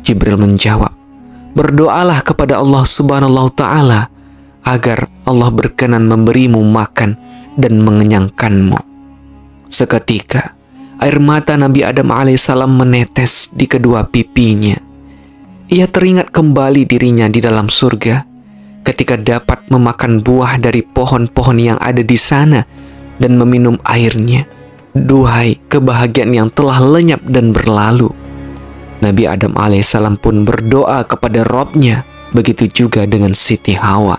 Jibril menjawab, "Berdoalah kepada Allah Subhanahu wa Ta'ala agar Allah berkenan memberimu makan dan mengenyangkanmu." Seketika air mata Nabi Adam alaihissalam menetes di kedua pipinya. Ia teringat kembali dirinya di dalam surga ketika dapat memakan buah dari pohon-pohon yang ada di sana dan meminum airnya. Duhai kebahagiaan yang telah lenyap dan berlalu. Nabi Adam alaihissalam pun berdoa kepada Robnya, begitu juga dengan Siti Hawa.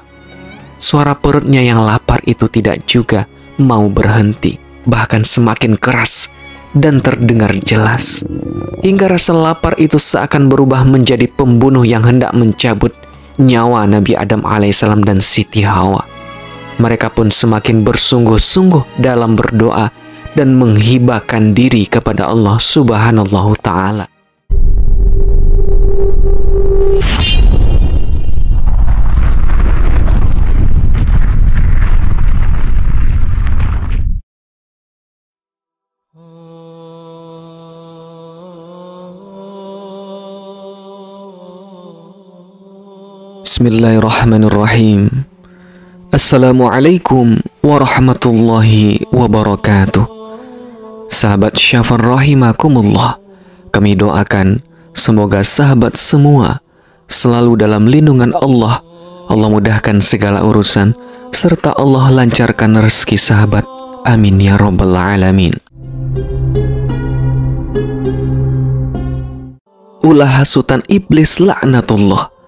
Suara perutnya yang lapar itu tidak juga mau berhenti, bahkan semakin keras dan terdengar jelas. Hingga rasa lapar itu seakan berubah menjadi pembunuh yang hendak mencabut nyawa Nabi Adam alaihissalam dan Siti Hawa. Mereka pun semakin bersungguh-sungguh dalam berdoa dan menghibahkan diri kepada Allah Subhanahu wa Ta'ala. Bismillahirrahmanirrahim. Assalamualaikum warahmatullahi wabarakatuh. Sahabat Syafar rahimakumullah, kami doakan semoga sahabat semua selalu dalam lindungan Allah. Allah mudahkan segala urusan serta Allah lancarkan rezeki sahabat. Amin ya rabbal alamin. Ulah hasutan iblis laknatullah.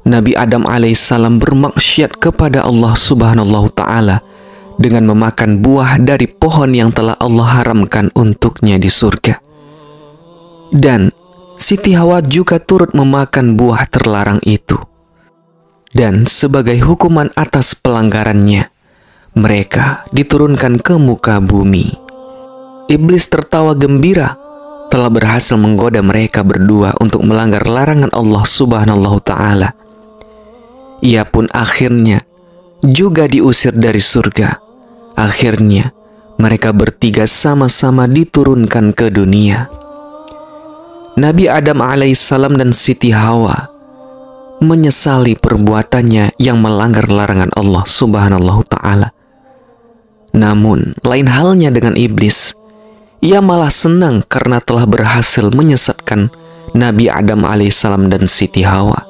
Nabi Adam alaihissalam bermaksiat kepada Allah Subhanahu wa Ta'ala dengan memakan buah dari pohon yang telah Allah haramkan untuknya di surga. Dan Siti Hawa juga turut memakan buah terlarang itu. Dan sebagai hukuman atas pelanggarannya, mereka diturunkan ke muka bumi. Iblis tertawa gembira telah berhasil menggoda mereka berdua untuk melanggar larangan Allah Subhanahu wa Ta'ala. Ia pun akhirnya juga diusir dari surga. Akhirnya mereka bertiga sama-sama diturunkan ke dunia. Nabi Adam alaihissalam dan Siti Hawa menyesali perbuatannya yang melanggar larangan Allah Subhanahu wa Ta'ala. Namun lain halnya dengan iblis. Ia malah senang karena telah berhasil menyesatkan Nabi Adam alaihissalam dan Siti Hawa.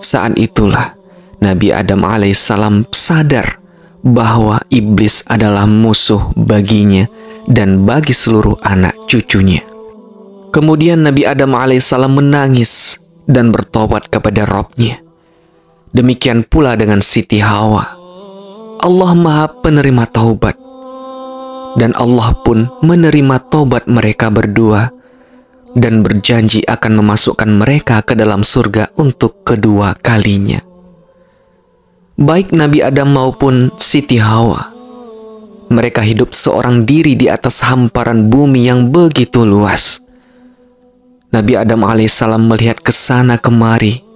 Saat itulah Nabi Adam alaihissalam sadar bahwa iblis adalah musuh baginya dan bagi seluruh anak cucunya. Kemudian Nabi Adam alaihissalam menangis dan bertobat kepada Rabb-Nya. Demikian pula dengan Siti Hawa. Allah Maha Penerima taubat, dan Allah pun menerima taubat mereka berdua dan berjanji akan memasukkan mereka ke dalam surga untuk kedua kalinya. Baik Nabi Adam maupun Siti Hawa, mereka hidup seorang diri di atas hamparan bumi yang begitu luas. Nabi Adam alaihissalam melihat ke sana kemari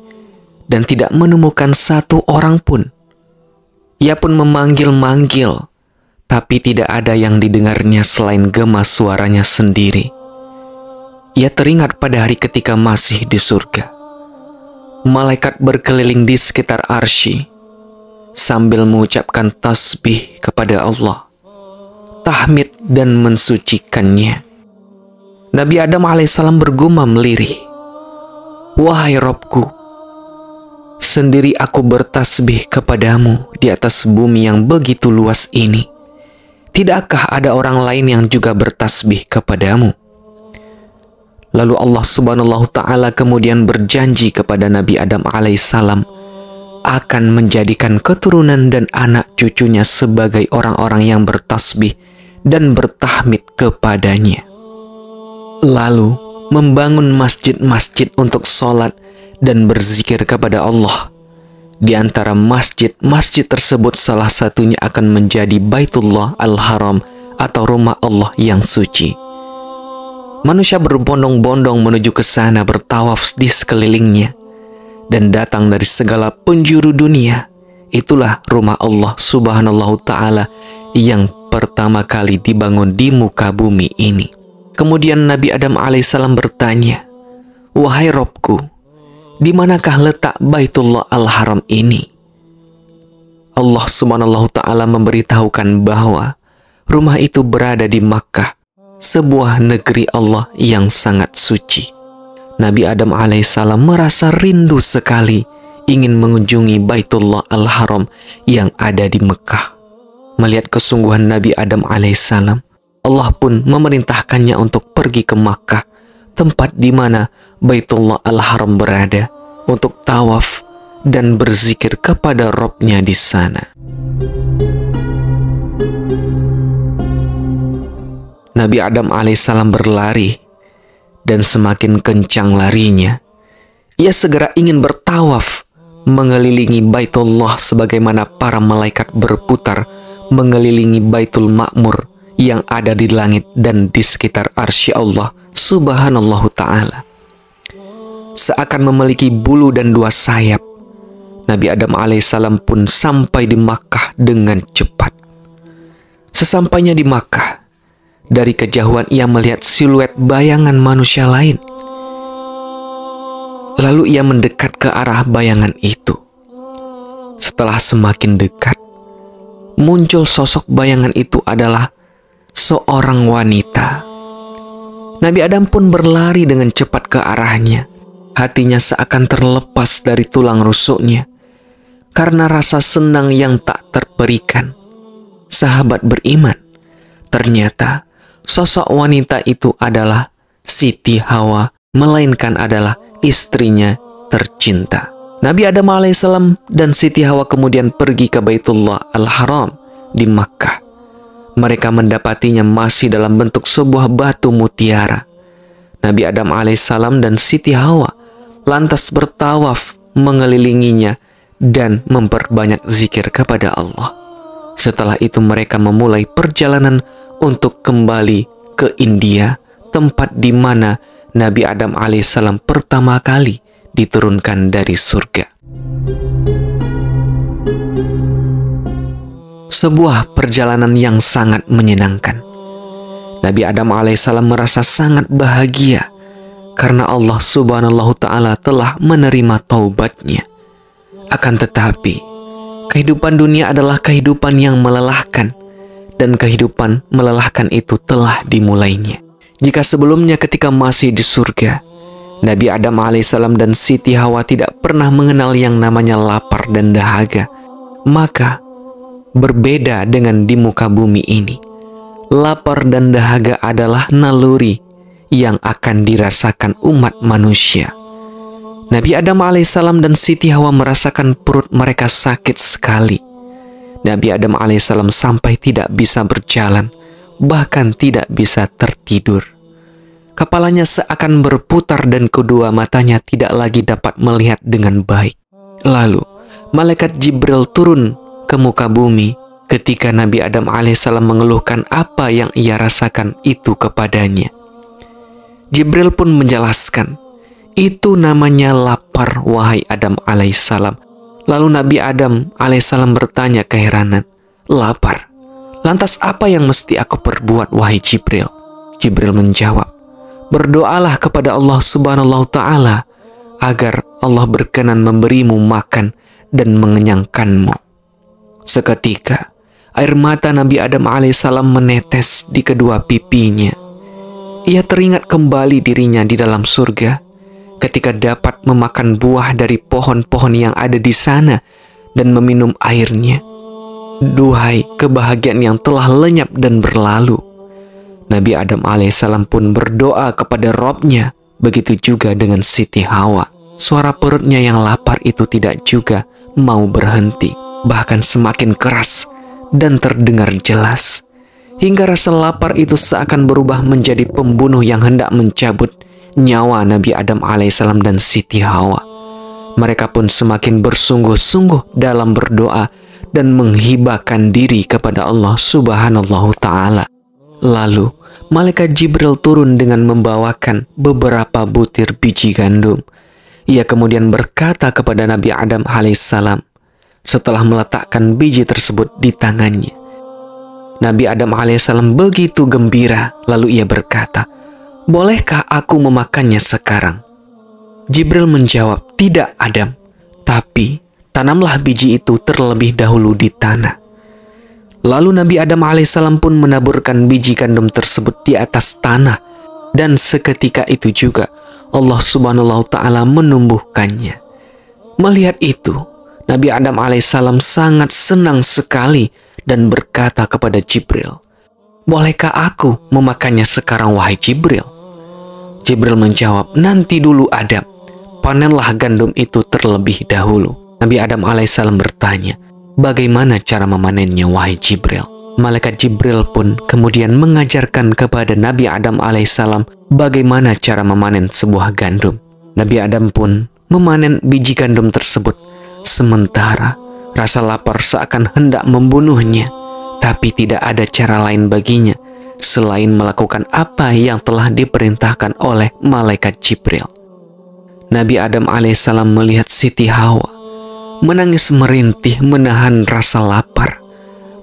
dan tidak menemukan satu orang pun. Ia pun memanggil-manggil, tapi tidak ada yang didengarnya selain gema suaranya sendiri. Ia teringat pada hari ketika masih di surga. Malaikat berkeliling di sekitar arsy sambil mengucapkan tasbih kepada Allah, tahmid dan mensucikannya. Nabi Adam alaihissalam bergumam lirih, "Wahai Rabbku, sendiri aku bertasbih kepadamu di atas bumi yang begitu luas ini. Tidakkah ada orang lain yang juga bertasbih kepadamu?" Lalu Allah Subhanahu wa Ta'ala kemudian berjanji kepada Nabi Adam alaihissalam akan menjadikan keturunan dan anak cucunya sebagai orang-orang yang bertasbih dan bertahmid kepadanya. Lalu membangun masjid-masjid untuk sholat dan berzikir kepada Allah. Di antara masjid-masjid tersebut salah satunya akan menjadi Baitullah Al-Haram atau rumah Allah yang suci. Manusia berbondong-bondong menuju ke sana, bertawaf di sekelilingnya dan datang dari segala penjuru dunia. Itulah rumah Allah Subhanahu wa Ta'ala yang pertama kali dibangun di muka bumi ini. Kemudian Nabi Adam alaihissalam bertanya, "Wahai Rabbku, di manakah letak Baitullah Al-Haram ini? Allah Subhanahu wa Ta'ala memberitahukan bahwa rumah itu berada di Makkah, sebuah negeri Allah yang sangat suci. Nabi Adam alaihissalam merasa rindu sekali ingin mengunjungi Baitullah Al-Haram yang ada di Mekah. Melihat kesungguhan Nabi Adam alaihissalam, Allah pun memerintahkannya untuk pergi ke Makkah, tempat di mana Baitullah Al-Haram berada, untuk tawaf dan berzikir kepada Rabb-Nya di sana. Nabi Adam alaihissalam berlari, dan semakin kencang larinya, ia segera ingin bertawaf mengelilingi Baitullah sebagaimana para malaikat berputar mengelilingi Baitul Ma'mur yang ada di langit dan di sekitar arsy Allah Subhanallahu Ta'ala. Seakan memiliki bulu dan dua sayap, Nabi Adam alaihissalam pun sampai di Makkah dengan cepat. Sesampainya di Makkah, dari kejauhan ia melihat siluet bayangan manusia lain. Lalu ia mendekat ke arah bayangan itu. Setelah semakin dekat, muncul sosok bayangan itu adalah seorang wanita. Nabi Adam pun berlari dengan cepat ke arahnya. Hatinya seakan terlepas dari tulang rusuknya karena rasa senang yang tak terperikan. Sahabat beriman, ternyata sosok wanita itu adalah Siti Hawa, melainkan adalah istrinya tercinta. Nabi Adam alaihissalam dan Siti Hawa kemudian pergi ke Baitullah Al-Haram di Makkah. Mereka mendapatinya masih dalam bentuk sebuah batu mutiara. Nabi Adam alaihissalam dan Siti Hawa lantas bertawaf mengelilinginya dan memperbanyak zikir kepada Allah. Setelah itu mereka memulai perjalanan untuk kembali ke India, tempat di mana Nabi Adam alaihissalam pertama kali diturunkan dari surga. Sebuah perjalanan yang sangat menyenangkan. Nabi Adam alaihissalam merasa sangat bahagia karena Allah Subhanahu Ta'ala telah menerima taubatnya. Akan tetapi, kehidupan dunia adalah kehidupan yang melelahkan, dan kehidupan melelahkan itu telah dimulainya. Jika sebelumnya ketika masih di surga, Nabi Adam alaihissalam dan Siti Hawa tidak pernah mengenal yang namanya lapar dan dahaga, maka berbeda dengan di muka bumi ini. Lapar dan dahaga adalah naluri yang akan dirasakan umat manusia. Nabi Adam alaihissalam dan Siti Hawa merasakan perut mereka sakit sekali. Nabi Adam alaihissalam sampai tidak bisa berjalan, bahkan tidak bisa tertidur. Kepalanya seakan berputar dan kedua matanya tidak lagi dapat melihat dengan baik. Lalu, malaikat Jibril turun ke muka bumi ketika Nabi Adam alaihissalam mengeluhkan apa yang ia rasakan itu kepadanya. Jibril pun menjelaskan, itu namanya lapar, wahai Adam alaihissalam. Lalu Nabi Adam alaihissalam bertanya keheranan, lapar? Lantas apa yang mesti aku perbuat, wahai Jibril? Jibril menjawab, berdoalah kepada Allah Subhanahu Ta'ala agar Allah berkenan memberimu makan dan mengenyangkanmu. Seketika, air mata Nabi Adam alaihissalam menetes di kedua pipinya. Ia teringat kembali dirinya di dalam surga ketika dapat memakan buah dari pohon-pohon yang ada di sana dan meminum airnya. Duhai kebahagiaan yang telah lenyap dan berlalu. Nabi Adam alaihissalam pun berdoa kepada Rabb-Nya. Begitu juga dengan Siti Hawa. Suara perutnya yang lapar itu tidak juga mau berhenti, bahkan semakin keras dan terdengar jelas. Hingga rasa lapar itu seakan berubah menjadi pembunuh yang hendak mencabut nyawa Nabi Adam alaihissalam dan Siti Hawa. Mereka pun semakin bersungguh-sungguh dalam berdoa dan menghibahkan diri kepada Allah Subhanahu Ta'ala. Lalu, malaikat Jibril turun dengan membawakan beberapa butir biji gandum. Ia kemudian berkata kepada Nabi Adam alaihissalam setelah meletakkan biji tersebut di tangannya. Nabi Adam alaihissalam begitu gembira, lalu ia berkata, bolehkah aku memakannya sekarang? Jibril menjawab, "Tidak, Adam, tapi tanamlah biji itu terlebih dahulu di tanah." Lalu Nabi Adam alaihissalam pun menaburkan biji gandum tersebut di atas tanah, dan seketika itu juga Allah subhanahu wa ta'ala menumbuhkannya. Melihat itu, Nabi Adam alaihissalam sangat senang sekali dan berkata kepada Jibril, "Bolehkah aku memakannya sekarang, wahai Jibril?" Jibril menjawab, "Nanti dulu Adam, panenlah gandum itu terlebih dahulu." Nabi Adam alaihissalam bertanya, "Bagaimana cara memanennya, wahai Jibril?" Malaikat Jibril pun kemudian mengajarkan kepada Nabi Adam alaihissalam bagaimana cara memanen sebuah gandum. Nabi Adam pun memanen biji gandum tersebut, sementara rasa lapar seakan hendak membunuhnya, tapi tidak ada cara lain baginya selain melakukan apa yang telah diperintahkan oleh malaikat Jibril. Nabi Adam alaihissalam melihat Siti Hawa menangis merintih menahan rasa lapar.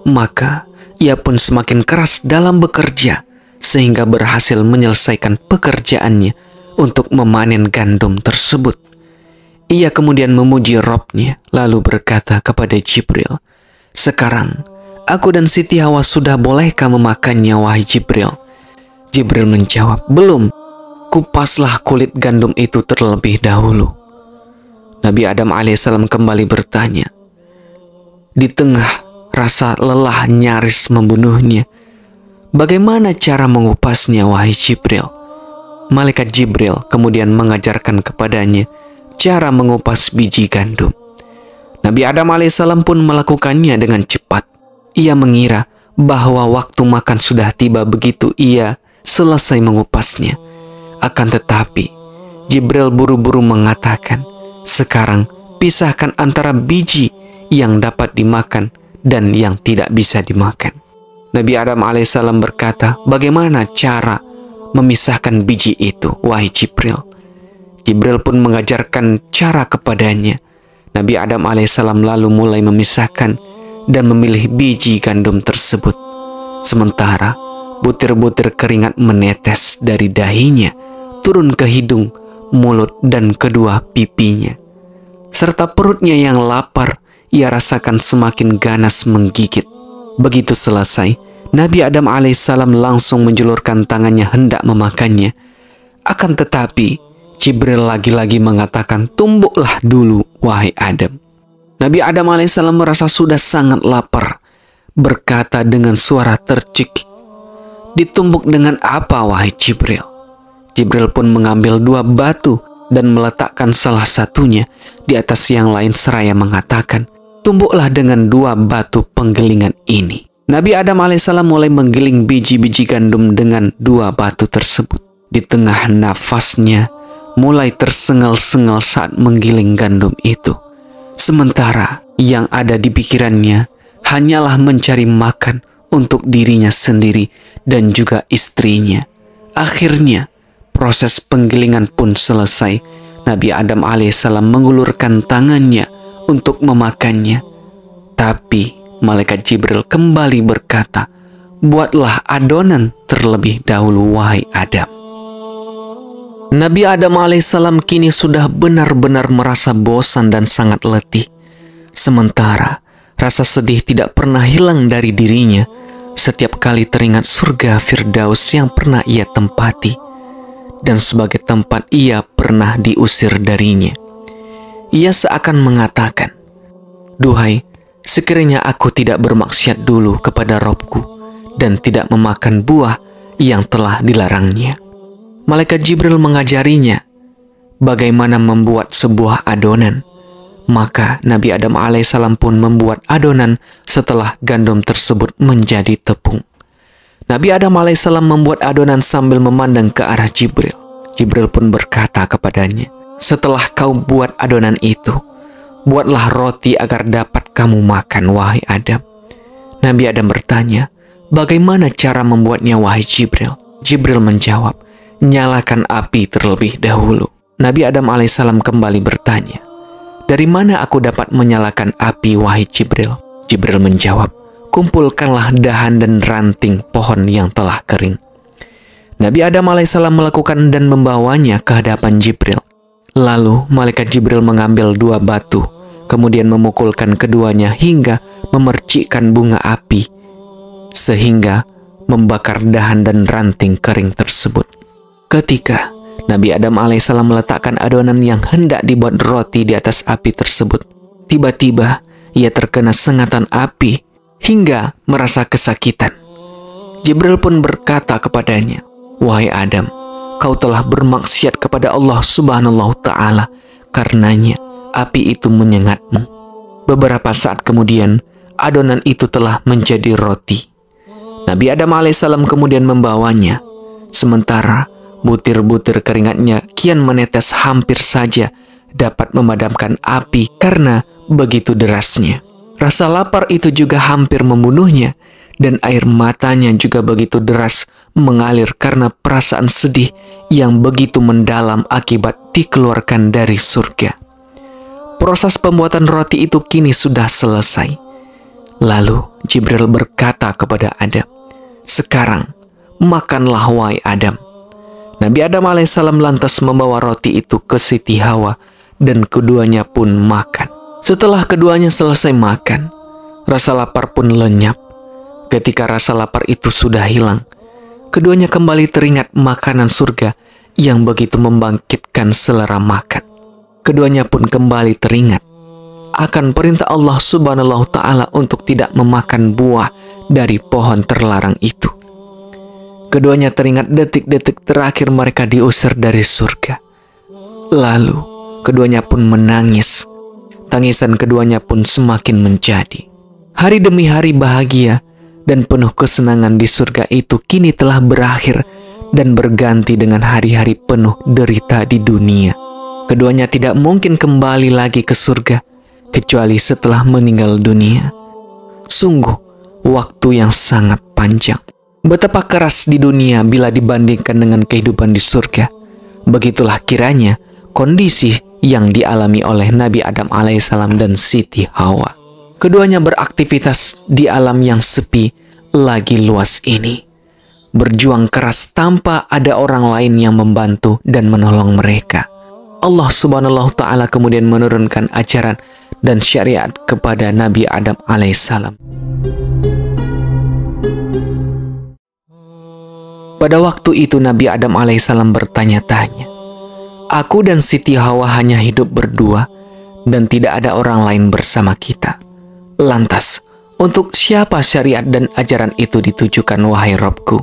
Maka ia pun semakin keras dalam bekerja sehingga berhasil menyelesaikan pekerjaannya untuk memanen gandum tersebut. Ia kemudian memuji Rabb-Nya lalu berkata kepada Jibril, "Sekarang aku dan Siti Hawa sudah bolehkah memakannya, wahai Jibril?" Jibril menjawab, "Belum, kupaslah kulit gandum itu terlebih dahulu." Nabi Adam alaihissalam kembali bertanya. Di tengah rasa lelah nyaris membunuhnya, "Bagaimana cara mengupasnya, wahai Jibril?" Malaikat Jibril kemudian mengajarkan kepadanya cara mengupas biji gandum. Nabi Adam alaihissalam pun melakukannya dengan cepat. Ia mengira bahwa waktu makan sudah tiba begitu ia selesai mengupasnya. Akan tetapi, Jibril buru-buru mengatakan, "Sekarang pisahkan antara biji yang dapat dimakan dan yang tidak bisa dimakan." Nabi Adam alaihissalam berkata, "Bagaimana cara memisahkan biji itu, wahai Jibril?" Jibril pun mengajarkan cara kepadanya. Nabi Adam alaihissalam lalu mulai memisahkan dan memilih biji gandum tersebut. Sementara butir-butir keringat menetes dari dahinya turun ke hidung, mulut, dan kedua pipinya. Serta perutnya yang lapar ia rasakan semakin ganas menggigit. Begitu selesai, Nabi Adam alaihissalam langsung menjulurkan tangannya hendak memakannya. Akan tetapi, Jibril lagi-lagi mengatakan, "Tumbuklah dulu, wahai Adam." Nabi Adam alaihissalam merasa sudah sangat lapar, berkata dengan suara tercekik, "Ditumbuk dengan apa, wahai Jibril?" Jibril pun mengambil 2 batu dan meletakkan salah satunya di atas yang lain seraya mengatakan, "Tumbuklah dengan 2 batu penggilingan ini." Nabi Adam alaihissalam mulai menggiling biji-biji gandum dengan 2 batu tersebut. Di tengah nafasnya mulai tersengal-sengal saat menggiling gandum itu. Sementara yang ada di pikirannya hanyalah mencari makan untuk dirinya sendiri dan juga istrinya. Akhirnya, proses penggilingan pun selesai. Nabi Adam alaihissalam mengulurkan tangannya untuk memakannya. Tapi malaikat Jibril kembali berkata, "Buatlah adonan terlebih dahulu, wahai Adam." Nabi Adam alaihissalam kini sudah benar-benar merasa bosan dan sangat letih. Sementara rasa sedih tidak pernah hilang dari dirinya setiap kali teringat surga Firdaus yang pernah ia tempati dan sebagai tempat ia pernah diusir darinya. Ia seakan mengatakan, "Duhai, sekiranya aku tidak bermaksiat dulu kepada Robku dan tidak memakan buah yang telah dilarangnya." Malaikat Jibril mengajarinya bagaimana membuat sebuah adonan. Maka Nabi Adam alaihissalam pun membuat adonan setelah gandum tersebut menjadi tepung. Nabi Adam alaihissalam membuat adonan sambil memandang ke arah Jibril. Jibril pun berkata kepadanya, "Setelah kau buat adonan itu, buatlah roti agar dapat kamu makan, wahai Adam." Nabi Adam bertanya, "Bagaimana cara membuatnya, wahai Jibril?" Jibril menjawab, "Nyalakan api terlebih dahulu." Nabi Adam alaihissalam kembali bertanya, "Dari mana aku dapat menyalakan api, wahai Jibril?" Jibril menjawab, "Kumpulkanlah dahan dan ranting pohon yang telah kering." Nabi Adam alaihissalam melakukan dan membawanya ke hadapan Jibril. Lalu malaikat Jibril mengambil 2 batu, kemudian memukulkan keduanya hingga memercikkan bunga api, sehingga membakar dahan dan ranting kering tersebut. Ketika Nabi Adam alaihissalam meletakkan adonan yang hendak dibuat roti di atas api tersebut, tiba-tiba ia terkena sengatan api hingga merasa kesakitan. Jibril pun berkata kepadanya, "Wahai Adam, kau telah bermaksiat kepada Allah Subhanahu wa Ta'ala, karenanya api itu menyengatmu." Beberapa saat kemudian, adonan itu telah menjadi roti. Nabi Adam alaihissalam kemudian membawanya, sementara butir-butir keringatnya kian menetes hampir saja dapat memadamkan api karena begitu derasnya. Rasa lapar itu juga hampir membunuhnya, dan air matanya juga begitu deras mengalir karena perasaan sedih yang begitu mendalam akibat dikeluarkan dari surga. Proses pembuatan roti itu kini sudah selesai. Lalu Jibril berkata kepada Adam, "Sekarang makanlah wahai Adam." Nabi Adam alaihissalam lantas membawa roti itu ke Siti Hawa dan keduanya pun makan. Setelah keduanya selesai makan, rasa lapar pun lenyap. Ketika rasa lapar itu sudah hilang, keduanya kembali teringat makanan surga yang begitu membangkitkan selera makan. Keduanya pun kembali teringat akan perintah Allah Subhanahu wa Ta'ala untuk tidak memakan buah dari pohon terlarang itu. Keduanya teringat detik-detik terakhir mereka diusir dari surga. Lalu keduanya pun menangis. Tangisan keduanya pun semakin menjadi. Hari demi hari bahagia dan penuh kesenangan di surga itu kini telah berakhir dan berganti dengan hari-hari penuh derita di dunia. Keduanya tidak mungkin kembali lagi ke surga kecuali setelah meninggal dunia. Sungguh waktu yang sangat panjang. Betapa keras di dunia bila dibandingkan dengan kehidupan di surga. Begitulah kiranya kondisi yang dialami oleh Nabi Adam alaihissalam dan Siti Hawa. Keduanya beraktivitas di alam yang sepi lagi luas ini, berjuang keras tanpa ada orang lain yang membantu dan menolong mereka. Allah Subhanahu wa Ta'ala kemudian menurunkan ajaran dan syariat kepada Nabi Adam alaihissalam. Pada waktu itu Nabi Adam alaihissalam bertanya-tanya, "Aku dan Siti Hawa hanya hidup berdua dan tidak ada orang lain bersama kita. Lantas, untuk siapa syariat dan ajaran itu ditujukan, wahai Rabbku?"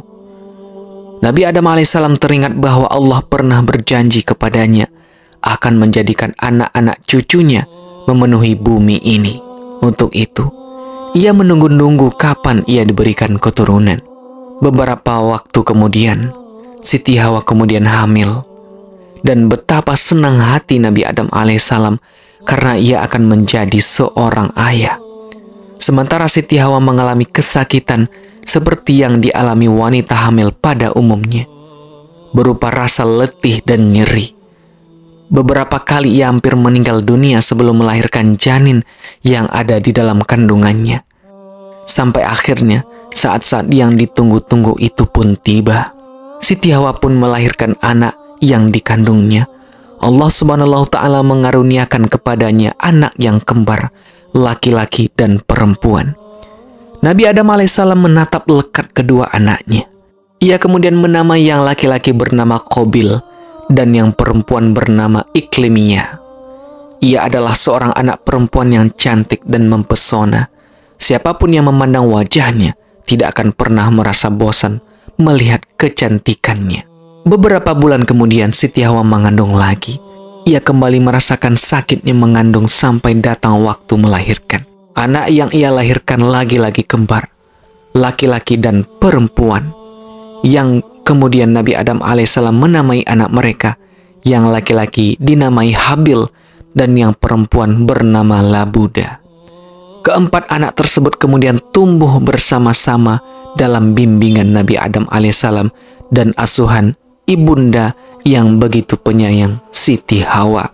Nabi Adam alaihissalam teringat bahwa Allah pernah berjanji kepadanya akan menjadikan anak-anak cucunya memenuhi bumi ini. Untuk itu, ia menunggu-nunggu kapan ia diberikan keturunan. Beberapa waktu kemudian, Siti Hawa kemudian hamil. Dan betapa senang hati Nabi Adam alaihissalam karena ia akan menjadi seorang ayah. Sementara Siti Hawa mengalami kesakitan seperti yang dialami wanita hamil pada umumnya, berupa rasa letih dan nyeri. Beberapa kali ia hampir meninggal dunia sebelum melahirkan janin yang ada di dalam kandungannya. Sampai akhirnya saat-saat yang ditunggu-tunggu itu pun tiba. Siti Hawa pun melahirkan anak yang dikandungnya. Allah Subhanahu wa Ta'ala mengaruniakan kepadanya anak yang kembar, laki-laki dan perempuan. Nabi Adam alaihissalam menatap lekat kedua anaknya. Ia kemudian menamai yang laki-laki bernama Qabil dan yang perempuan bernama Iklimiyah. Ia adalah seorang anak perempuan yang cantik dan mempesona. Siapapun yang memandang wajahnya tidak akan pernah merasa bosan melihat kecantikannya. Beberapa bulan kemudian Siti Hawa mengandung lagi. Ia kembali merasakan sakitnya mengandung sampai datang waktu melahirkan. Anak yang ia lahirkan lagi-lagi kembar, laki-laki dan perempuan, yang kemudian Nabi Adam alaihissalam menamai anak mereka. Yang laki-laki dinamai Habil dan yang perempuan bernama Labuda. Keempat anak tersebut kemudian tumbuh bersama-sama dalam bimbingan Nabi Adam alaihissalam dan asuhan ibunda yang begitu penyayang Siti Hawa.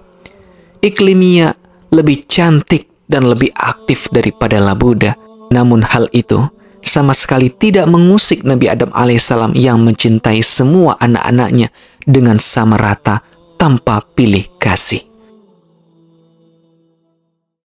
Iklimiyah lebih cantik dan lebih aktif daripada Labuda. Namun hal itu sama sekali tidak mengusik Nabi Adam alaihissalam yang mencintai semua anak-anaknya dengan sama rata tanpa pilih kasih.